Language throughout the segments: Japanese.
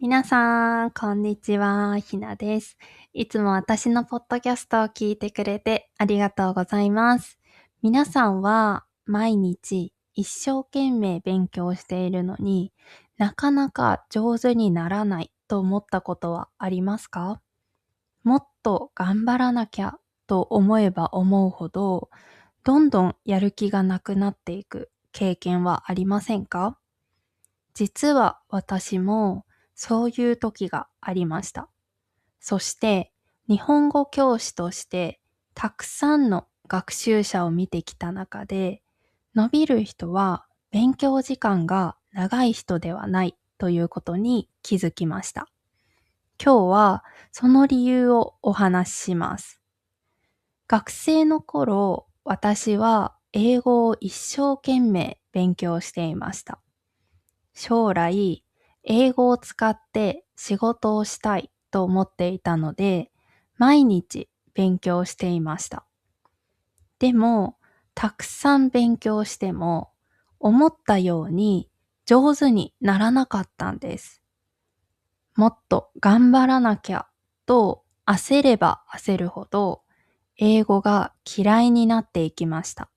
皆さん、こんにちは。ひなです。いつも私のポッドキャストを聞いてくれてありがとうございます。皆さんは毎日一生懸命勉強しているのになかなか上手にならないと思ったことはありますか？もっと頑張らなきゃと思えば思うほどどんどんやる気がなくなっていく経験はありませんか？実は私もそういう時がありました。そして日本語教師としてたくさんの学習者を見てきた中で、伸びる人は勉強時間が長い人ではないということに気づきました。今日はその理由をお話しします。学生の頃、私は英語を一生懸命勉強していました。将来、英語を使って仕事をしたいと思っていたので、毎日勉強していました。でも、たくさん勉強しても、思ったように上手にならなかったんです。もっと頑張らなきゃと焦れば焦るほど、英語が嫌いになっていきました。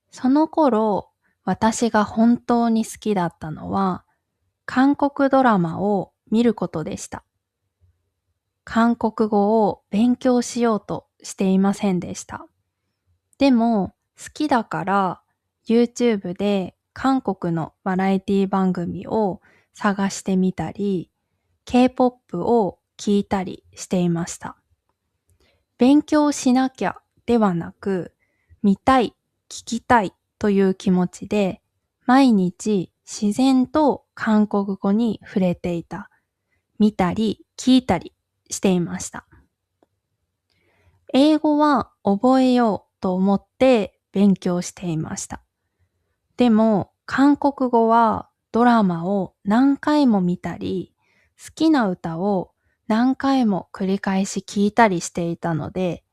その頃、私が本当に好きだったのは、韓国ドラマを見ることでした。韓国語を勉強しようとしていませんでした。でも好きだから YouTube で韓国のバラエティ番組を探してみたり、K-POP を聞いたりしていました。勉強しなきゃではなく、見たい、聞きたいという気持ちで毎日自然と韓国語に触れていた。見たり聞いたりしていました。英語は覚えようと思って勉強していました。でも韓国語はドラマを何回も見たり、好きな歌を何回も繰り返し聞いたりしていたので、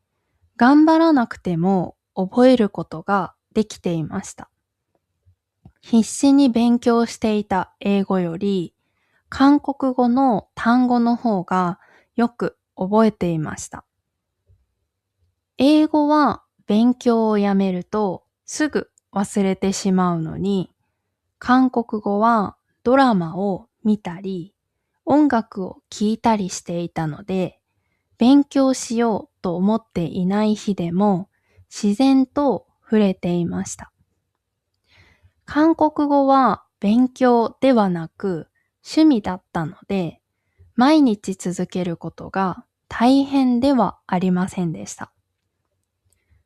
頑張らなくても覚えることができていました。必死に勉強していた英語より、韓国語の単語の方がよく覚えていました。英語は勉強をやめるとすぐ忘れてしまうのに、韓国語はドラマを見たり、音楽を聴いたりしていたので、勉強しようと思っていない日でも自然と触れていました。韓国語は勉強ではなく趣味だったので、毎日続けることが大変ではありませんでした。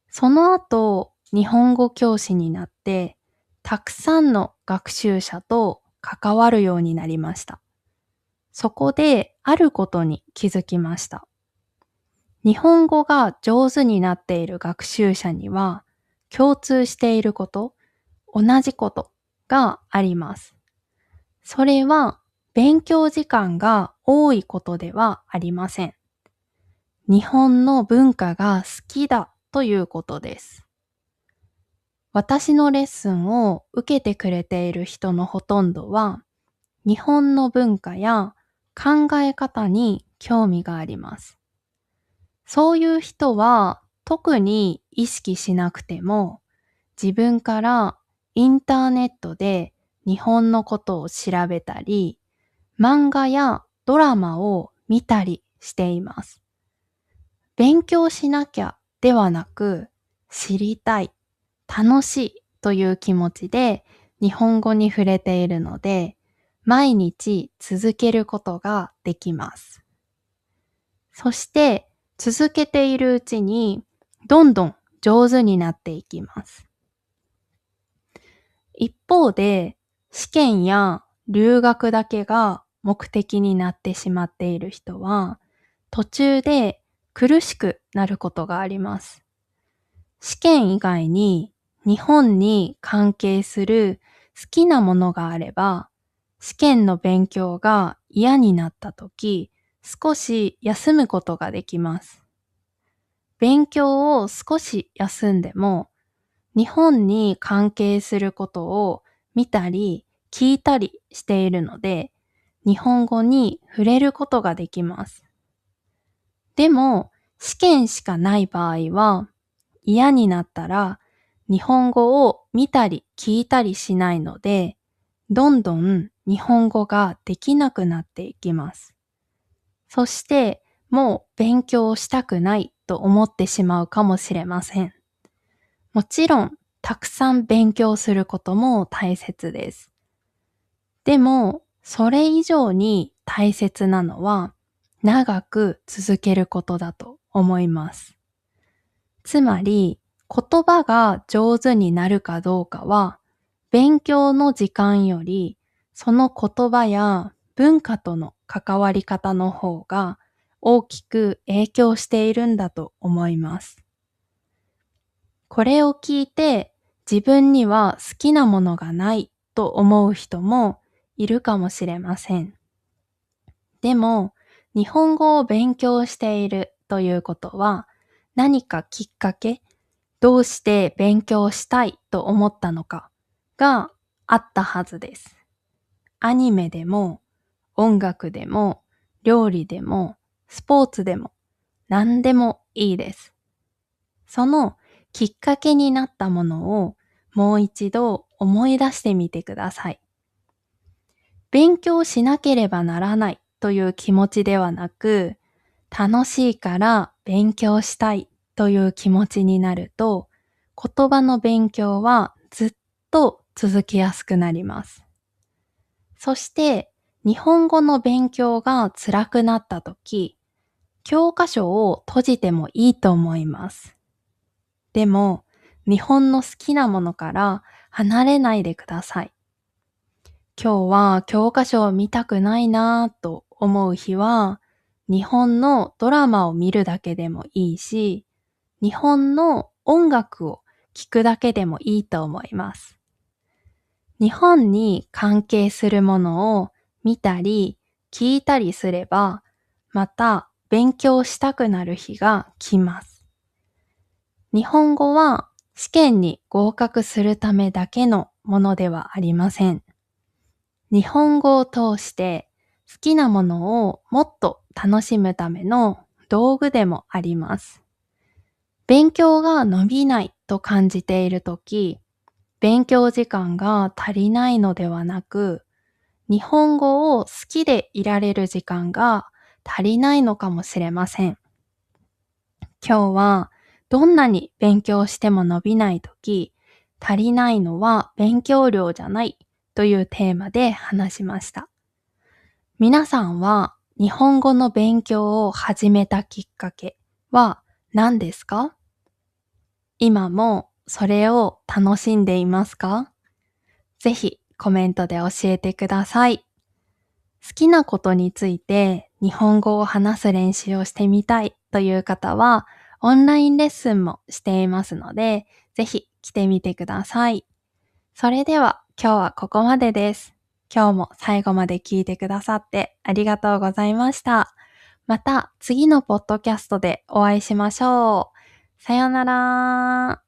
その後、日本語教師になって、たくさんの学習者と関わるようになりました。そこであることに気づきました。日本語が上手になっている学習者には、共通していること、同じことがあります。それは勉強時間が多いことではありません。日本の文化が好きだということです。私のレッスンを受けてくれている人のほとんどは、日本の文化や考え方に興味があります。そういう人は特に意識しなくても、自分からインターネットで日本のことを調べたり、漫画やドラマを見たりしています。勉強しなきゃではなく、知りたい、楽しいという気持ちで日本語に触れているので、毎日続けることができます。そして続けているうちにどんどん上手になっていきます。一方で、試験や留学だけが目的になってしまっている人は、途中で苦しくなることがあります。試験以外に日本に関係する好きなものがあれば、試験の勉強が嫌になったとき、少し休むことができます。勉強を少し休んでも、日本に関係することを見たり聞いたりしているので、日本語に触れることができます。でも、試験しかない場合は、嫌になったら日本語を見たり聞いたりしないので、どんどん日本語ができなくなっていきます。そして、もう勉強したくないと思ってしまうかもしれません。もちろん、たくさん勉強することも大切です。でも、それ以上に大切なのは、長く続けることだと思います。つまり、言葉が上手になるかどうかは、勉強の時間より、その言葉や文化との関わり方の方が大きく影響しているんだと思います。これを聞いて、自分には好きなものがないと思う人もいるかもしれません。でも、日本語を勉強しているということは、何かきっかけ、どうして勉強したいと思ったのかがあったはずです。アニメでも、音楽でも、料理でも、スポーツでも、何でもいいです。そのきっかけになったものをもう一度思い出してみてください。勉強しなければならないという気持ちではなく、楽しいから勉強したいという気持ちになると、言葉の勉強はずっと続きやすくなります。そして、日本語の勉強が辛くなったとき、教科書を閉じてもいいと思います。でも、日本の好きなものから離れないでください。今日は教科書を見たくないなぁと思う日は、日本のドラマを見るだけでもいいし、日本の音楽を聴くだけでもいいと思います。日本に関係するものを見たり聞いたりすれば、また勉強したくなる日が来ます。日本語は試験に合格するためだけのものではありません。日本語を通して好きなものをもっと楽しむための道具でもあります。勉強が伸びないと感じているとき、勉強時間が足りないのではなく、日本語を好きでいられる時間が足りないのかもしれません。今日はどんなに勉強しても伸びないとき、足りないのは勉強量じゃないというテーマで話しました。皆さんは日本語の勉強を始めたきっかけは何ですか？今もそれを楽しんでいますか？ぜひコメントで教えてください。好きなことについて日本語を話す練習をしてみたいという方はオンラインレッスンもしていますので、ぜひ来てみてください。それでは今日はここまでです。今日も最後まで聞いてくださってありがとうございました。また次のポッドキャストでお会いしましょう。さようなら。